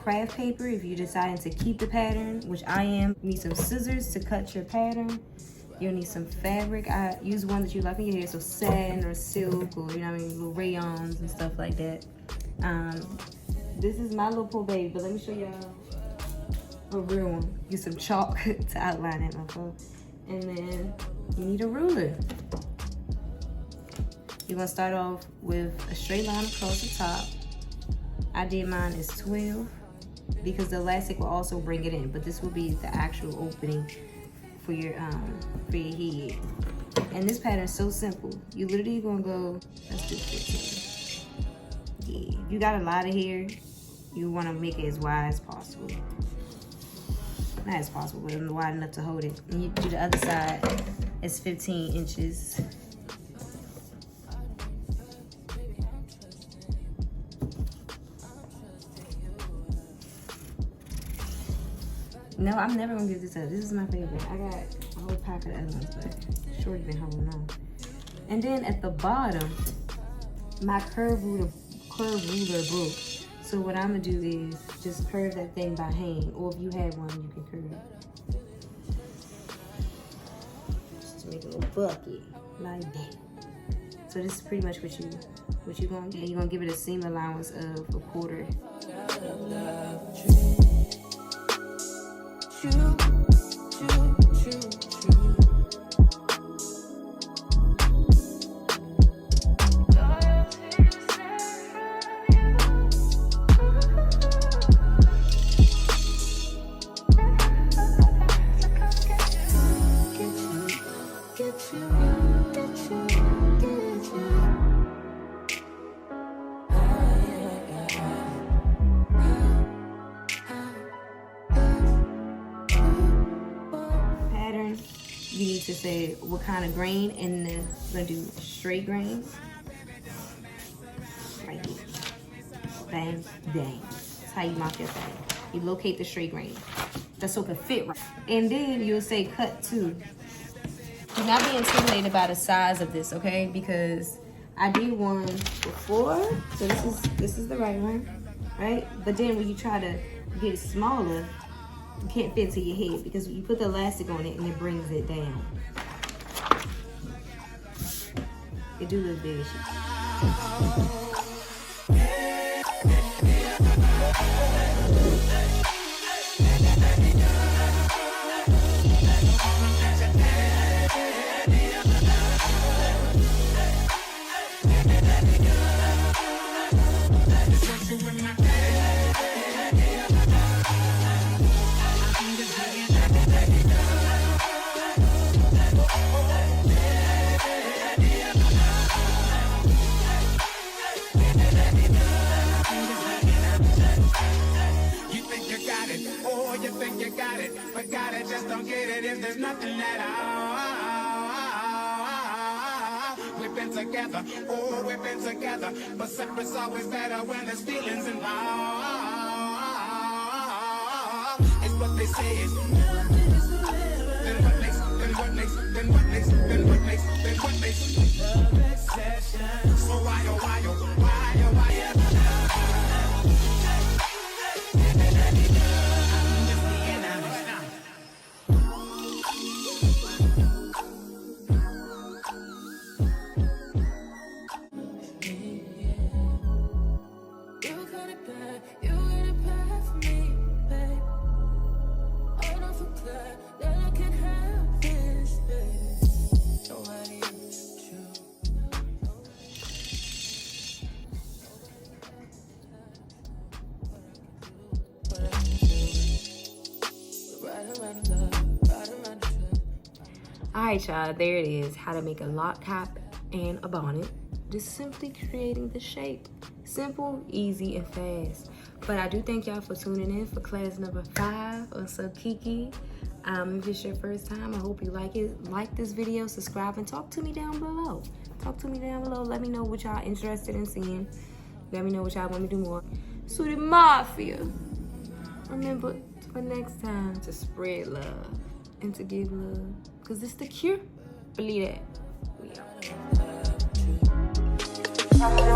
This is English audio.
craft paper if you're deciding to keep the pattern, which I am. You need some scissors to cut your pattern. You'll need some fabric. I use one that you like in your hair, so satin or silk, or you know what I mean, little rayons and stuff like that. This is my little poor baby, but let me show y'all a real one. Use some chalk to outline it, motherfucker. And then you need a ruler. You're gonna start off with a straight line across the top. I did mine as 12 because the elastic will also bring it in, but this will be the actual opening for your head. And this pattern is so simple. You literally gonna go, let's do 15. Yeah, you got a lot of hair, you wanna make it as wide as possible. Not as possible, but wide enough to hold it. And you do the other side as 15 inches. No, I'm never gonna give this up. This is my favorite. I got a whole pack of the other ones, but Shorty been holding on. And then at the bottom, my curve ruler broke. So what I'm gonna do is just curve that thing by hand, or if you have one, you can curve it. Just to make a little bucket like that. So this is pretty much what you're gonna get. You're gonna give it a seam allowance of 1/4. You need to say what kind of grain, and then we're gonna do straight grain. Right here. Bang, bang. That's how you mark your thing. You locate the straight grain. That's so it can fit right. And then you'll say cut 2. Do not be intimidated by the size of this, okay? Because I did one before, so this is the right one, right? But then when you try to get it smaller, you can't fit to your head because you put the elastic on it and it brings it down. It do look big as shit. Together, oh, we've been together, but separate's always better when there's feelings involved. It's what they say is then what makes love exception. So why Alright y'all, there it is. How to make a lock top and a bonnet. Just simply creating the shape. Simple, easy, and fast. But I do thank y'all for tuning in for class number 5 on Kiekie. If it's your first time, I hope you like it. Like this video, subscribe, and talk to me down below. Let me know what y'all interested in seeing. Let me know what y'all want me to do more. Suited Mafia. Remember, for next time, to spread love and to give love. Because it's the cure. Believe that. We out.